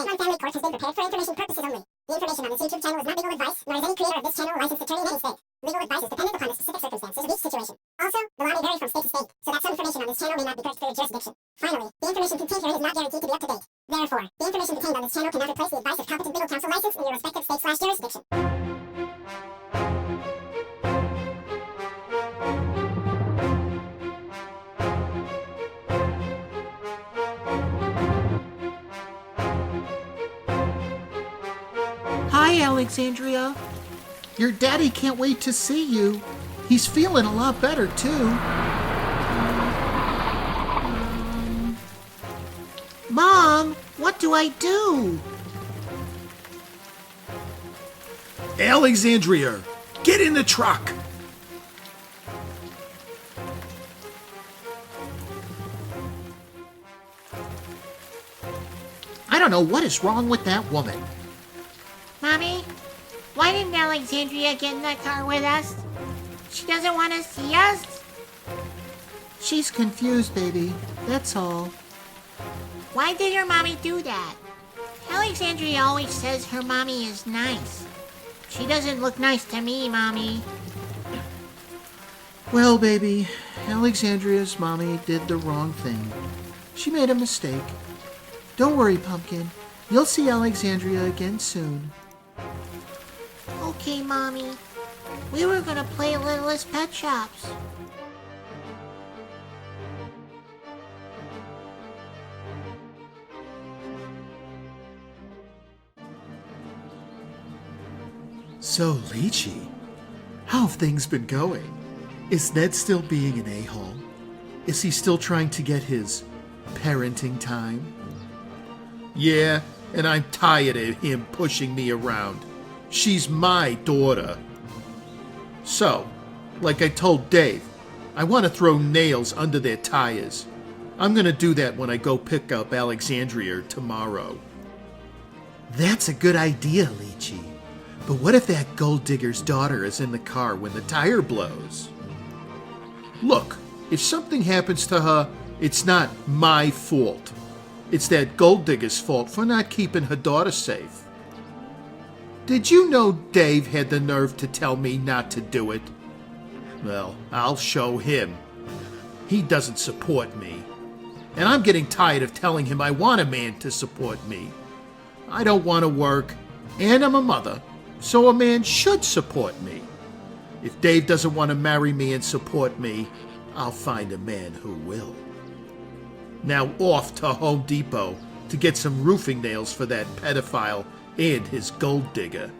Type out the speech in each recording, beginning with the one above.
One family court has been prepared for information purposes only. The information on this YouTube channel is not legal advice, nor is any creator of this channel a licensed attorney in any state. Legal advice is dependent upon the specific circumstances of each situation. Also, the law may vary from state to state, so that some information on this channel may not be correct for your jurisdiction. Finally, the information contained herein is not guaranteed to be up to date. Therefore, the information contained on this channel cannot replace the advice of competent legal counsel licensed in your respective state/jurisdiction. Hi, Alexandria. Your daddy can't wait to see you. He's feeling a lot better, too. Mom, what do I do? Alexandria, get in the truck! I don't know what is wrong with that woman. Mommy, why didn't Alexandria get in the car with us? She doesn't want to see us? She's confused, baby. That's all. Why did her mommy do that? Alexandria always says her mommy is nice. She doesn't look nice to me, Mommy. Well, baby, Alexandria's mommy did the wrong thing. She made a mistake. Don't worry, Pumpkin. You'll see Alexandria again soon. Okay, Mommy. We were gonna play Littlest Pet Shops. So, Lychee, how have things been going? Is Ned still being an a-hole? Is he still trying to get his parenting time? Yeah, and I'm tired of him pushing me around. She's my daughter. So, like I told Dave, I want to throw nails under their tires. I'm going to do that when I go pick up Alexandria tomorrow. That's a good idea, Lychee. But what if that gold digger's daughter is in the car when the tire blows? Look, if something happens to her, it's not my fault. It's that gold digger's fault for not keeping her daughter safe. Did you know Dave had the nerve to tell me not to do it? Well, I'll show him. He doesn't support me. And I'm getting tired of telling him I want a man to support me. I don't want to work, and I'm a mother, so a man should support me. If Dave doesn't want to marry me and support me, I'll find a man who will. Now off to Home Depot to get some roofing nails for that pedophile and his gold digger.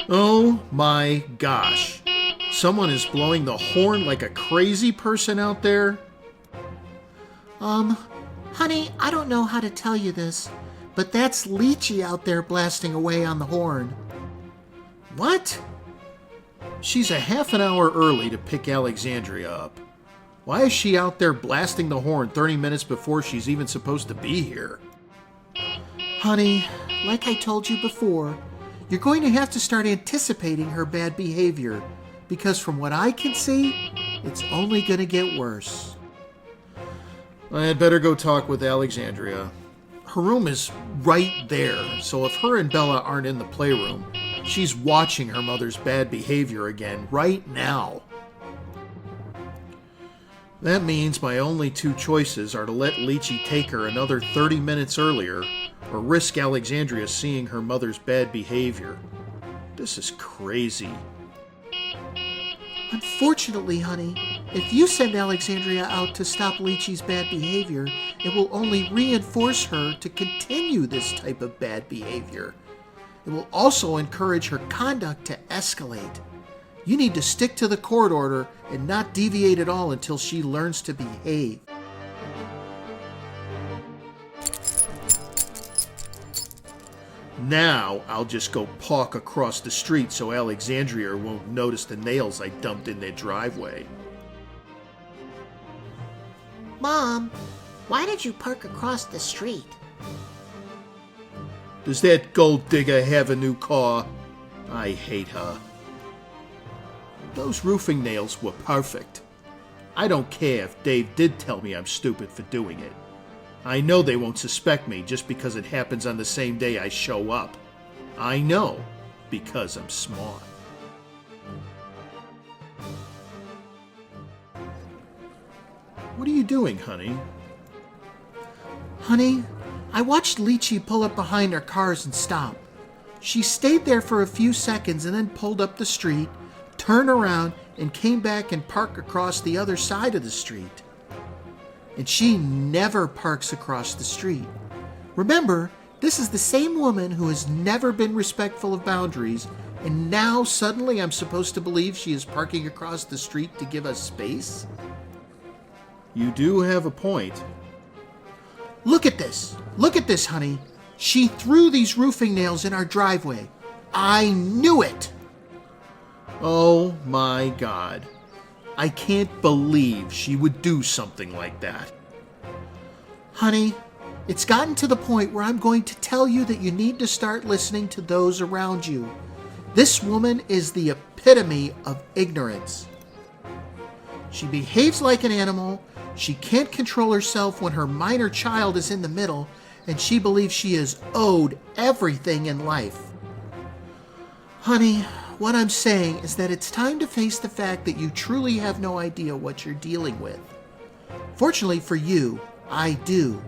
Oh my gosh. Someone is blowing the horn like a crazy person out there. Honey, I don't know how to tell you this, but that's Lychee out there blasting away on the horn. What? She's a half an hour early to pick Alexandria up. Why is she out there blasting the horn 30 minutes before she's even supposed to be here? Honey, like I told you before, you're going to have to start anticipating her bad behavior, because from what I can see, it's only going to get worse. I had better go talk with Alexandria. Her room is right there, so if her and Bella aren't in the playroom, she's watching her mother's bad behavior again right now. That means my only two choices are to let Lychee take her another 30 minutes earlier, or risk Alexandria seeing her mother's bad behavior. This is crazy. Unfortunately, honey, if you send Alexandria out to stop Lychee's bad behavior, it will only reinforce her to continue this type of bad behavior. It will also encourage her conduct to escalate. You need to stick to the court order and not deviate at all until she learns to behave. Now I'll just go park across the street so Alexandria won't notice the nails I dumped in their driveway. Mom, why did you park across the street? Does that gold digger have a new car? I hate her. Those roofing nails were perfect. I don't care if Dave did tell me I'm stupid for doing it. I know they won't suspect me just because it happens on the same day I show up. I know, because I'm smart. What are you doing, honey? Honey, I watched Lychee pull up behind our cars and stop. She stayed there for a few seconds and then pulled up the street, turned around, and came back and parked across the other side of the street. And she never parks across the street. Remember, this is the same woman who has never been respectful of boundaries, and now suddenly I'm supposed to believe she is parking across the street to give us space? You do have a point. Look at this. Look at this, honey. She threw these roofing nails in our driveway. I knew it. Oh my God. I can't believe she would do something like that. Honey, it's gotten to the point where I'm going to tell you that you need to start listening to those around you. This woman is the epitome of ignorance. She behaves like an animal. She can't control herself when her minor child is in the middle, and she believes she is owed everything in life. Honey, what I'm saying is that it's time to face the fact that you truly have no idea what you're dealing with. Fortunately for you, I do.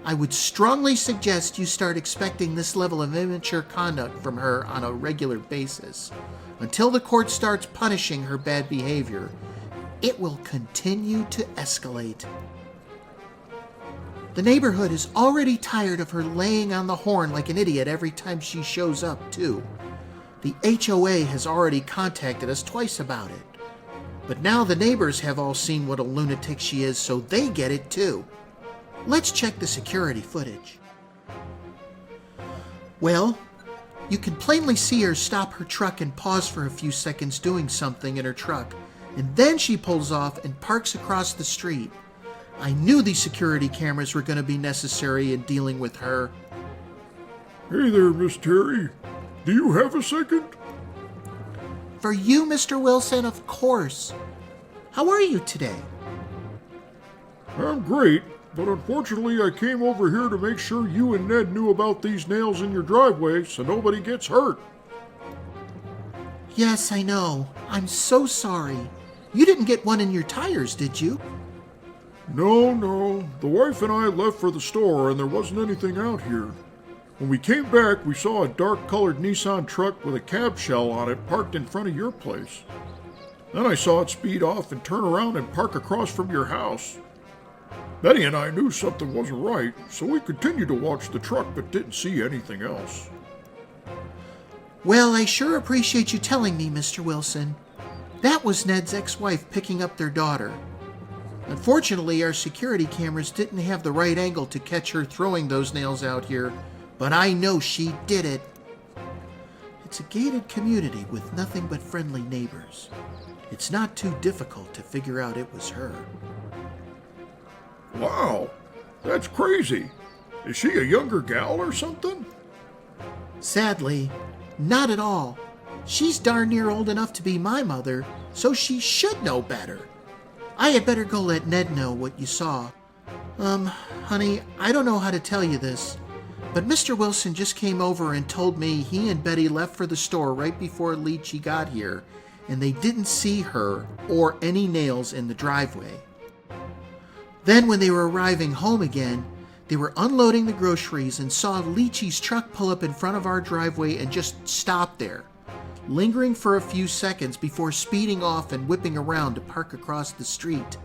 I would strongly suggest you start expecting this level of immature conduct from her on a regular basis. Until the court starts punishing her bad behavior, it will continue to escalate. The neighborhood is already tired of her laying on the horn like an idiot every time she shows up, too. The HOA has already contacted us twice about it. But now the neighbors have all seen what a lunatic she is, so they get it too. Let's check the security footage. Well, you can plainly see her stop her truck and pause for a few seconds doing something in her truck, and then she pulls off and parks across the street. I knew these security cameras were going to be necessary in dealing with her. Hey there, Miss Terry. Do you have a second? For you, Mr. Wilson, of course. How are you today? I'm great, but unfortunately I came over here to make sure you and Ned knew about these nails in your driveway so nobody gets hurt. Yes, I know. I'm so sorry. You didn't get one in your tires, did you? No. The wife and I left for the store and there wasn't anything out here. When we came back, we saw a dark-colored Nissan truck with a cab shell on it parked in front of your place. Then I saw it speed off and turn around and park across from your house. Betty and I knew something wasn't right, so we continued to watch the truck but didn't see anything else. Well, I sure appreciate you telling me, Mr. Wilson. That was Ned's ex-wife picking up their daughter. Unfortunately, our security cameras didn't have the right angle to catch her throwing those nails out here, but I know she did it. It's a gated community with nothing but friendly neighbors. It's not too difficult to figure out it was her. Wow, that's crazy. Is she a younger gal or something? Sadly, not at all. She's darn near old enough to be my mother, so she should know better. I had better go let Ned know what you saw. Honey, I don't know how to tell you this, but Mr. Wilson just came over and told me he and Betty left for the store right before Lychee got here, and they didn't see her or any nails in the driveway. Then when they were arriving home again, they were unloading the groceries and saw Lychee's truck pull up in front of our driveway and just stop there, lingering for a few seconds before speeding off and whipping around to park across the street.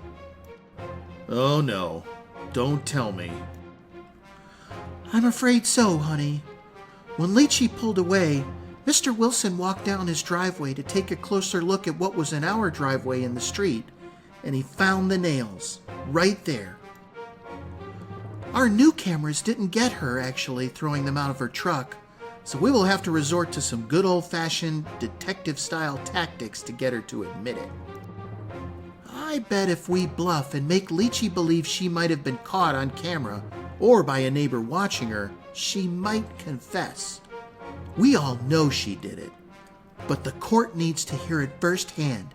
Oh no, don't tell me. I'm afraid so, honey. When Lychee pulled away, Mr. Wilson walked down his driveway to take a closer look at what was in our driveway in the street, and he found the nails, right there. Our new cameras didn't get her actually throwing them out of her truck, so we will have to resort to some good old-fashioned detective-style tactics to get her to admit it. I bet if we bluff and make Lychee believe she might have been caught on camera or by a neighbor watching her, she might confess. We all know she did it, but the court needs to hear it firsthand.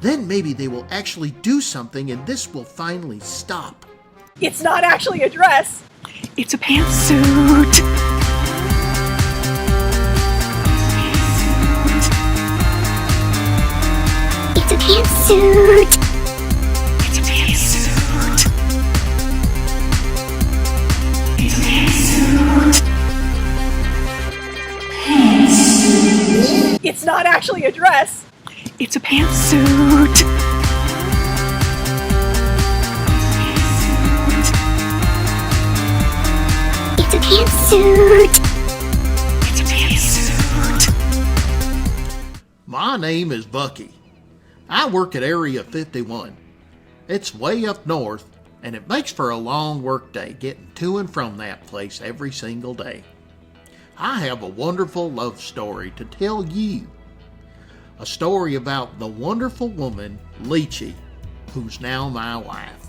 Then maybe they will actually do something and this will finally stop. It's not actually a dress. It's a pantsuit. It's a pantsuit. It's a pantsuit. It's a pantsuit. It's not actually a dress. It's a pantsuit. It's a pantsuit. It's a pantsuit. My name is Bucky. I work at Area 51. It's way up north, and it makes for a long work day getting to and from that place every single day. I have a wonderful love story to tell you. A story about the wonderful woman, Lychee, who's now my wife.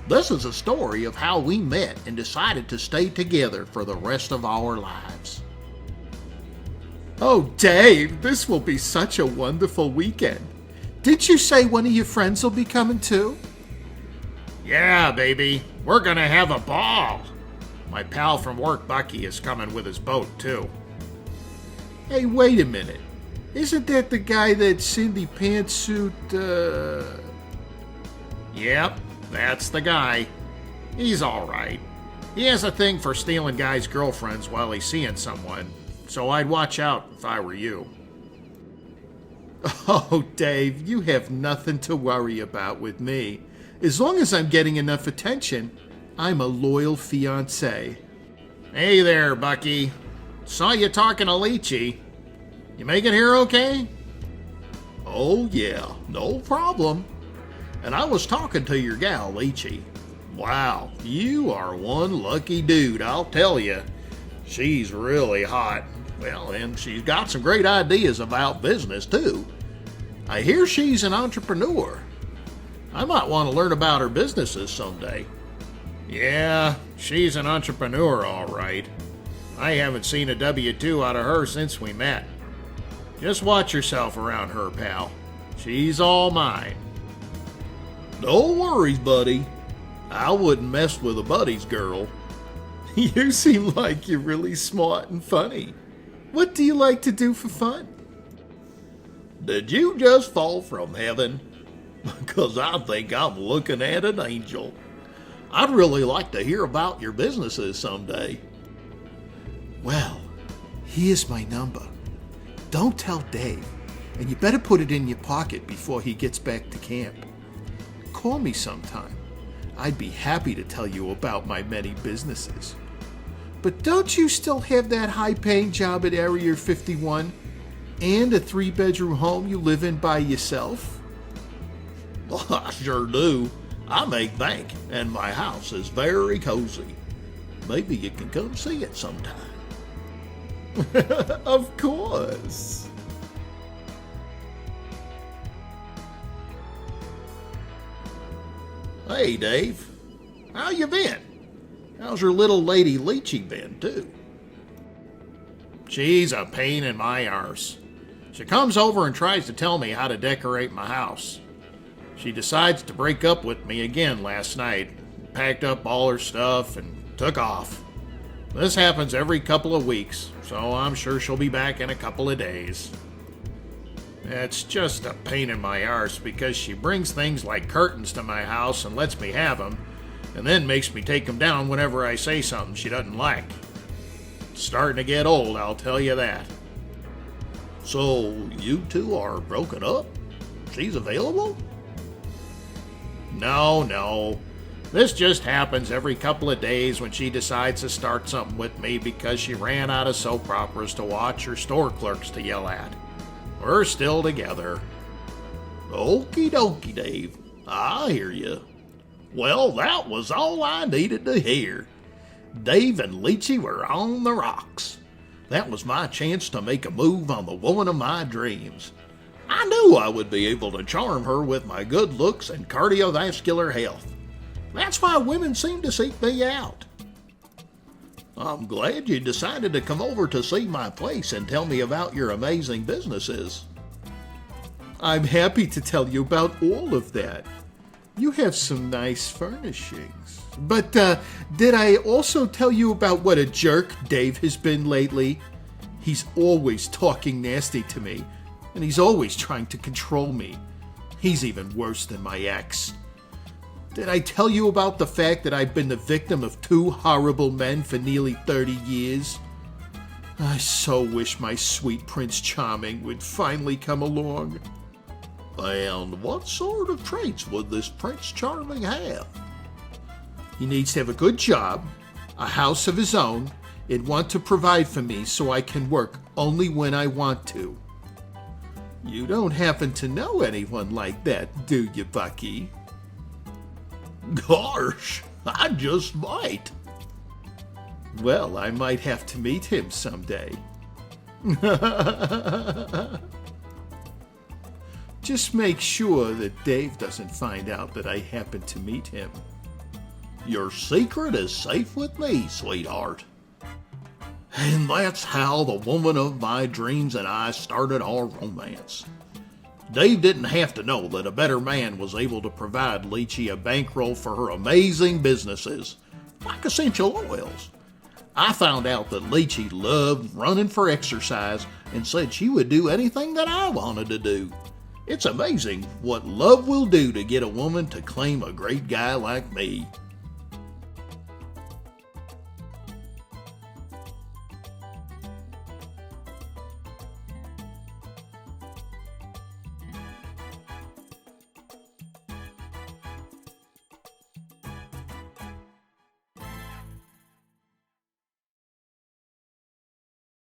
This is a story of how we met and decided to stay together for the rest of our lives. Oh, Dave, this will be such a wonderful weekend. Did you say one of your friends will be coming too? Yeah, baby, we're gonna have a ball. My pal from work, Bucky, is coming with his boat, too. Hey, wait a minute. Isn't that the guy that Cindy Pantsuit, Yep, that's the guy. He's alright. He has a thing for stealing guys' girlfriends while he's seeing someone, so I'd watch out if I were you. Oh, Dave, you have nothing to worry about with me. As long as I'm getting enough attention, I'm a loyal fiancé. Hey there, Bucky. Saw you talking to Lychee. You make it here okay? Oh yeah, no problem. And I was talking to your gal, Lychee. Wow, you are one lucky dude, I'll tell you. She's really hot. Well, and she's got some great ideas about business, too. I hear she's an entrepreneur. I might want to learn about her businesses someday. Yeah, she's an entrepreneur, all right. I haven't seen a W-2 out of her since we met. Just watch yourself around her, pal. She's all mine. No worries, buddy. I wouldn't mess with a buddy's girl. You seem like you're really smart and funny. What do you like to do for fun? Did you just fall from heaven? Because I think I'm looking at an angel. I'd really like to hear about your businesses someday. Well, here's my number. Don't tell Dave, and you better put it in your pocket before he gets back to camp. Call me sometime. I'd be happy to tell you about my many businesses. But don't you still have that high-paying job at Area 51 and a 3-bedroom home you live in by yourself? Well, I sure do. I make bank, and my house is very cozy. Maybe you can come see it sometime. Of course. Hey, Dave. How you been? How's your little lady Lychee been, too? She's a pain in my arse. She comes over and tries to tell me how to decorate my house. She decides to break up with me again last night, packed up all her stuff, and took off. This happens every couple of weeks, so I'm sure she'll be back in a couple of days. It's just a pain in my arse because she brings things like curtains to my house and lets me have them, and then makes me take them down whenever I say something she doesn't like. It's starting to get old, I'll tell you that. So, you two are broken up? She's available? No. This just happens every couple of days when she decides to start something with me because she ran out of soap operas to watch or store clerks to yell at. We're still together. Okie dokie, Dave. I hear you. Well, that was all I needed to hear. Dave and Lychee were on the rocks. That was my chance to make a move on the woman of my dreams. I knew I would be able to charm her with my good looks and cardiovascular health. That's why women seem to seek me out. I'm glad you decided to come over to see my place and tell me about your amazing businesses. I'm happy to tell you about all of that. You have some nice furnishings. But did I also tell you about what a jerk Dave has been lately? He's always talking nasty to me, and he's always trying to control me. He's even worse than my ex. Did I tell you about the fact that I've been the victim of 2 horrible men for nearly 30 years? I so wish my sweet Prince Charming would finally come along. And what sort of traits would this Prince Charming have? He needs to have a good job, a house of his own, and want to provide for me so I can work only when I want to. You don't happen to know anyone like that, do you, Bucky? Gosh, I just might. Well, I might have to meet him someday. Just make sure that Dave doesn't find out that I happen to meet him. Your secret is safe with me, sweetheart. And that's how the woman of my dreams and I started our romance. Dave didn't have to know that a better man was able to provide Leechy a bankroll for her amazing businesses, like essential oils. I found out that Leechy loved running for exercise and said she would do anything that I wanted to do. It's amazing what love will do to get a woman to claim a great guy like me.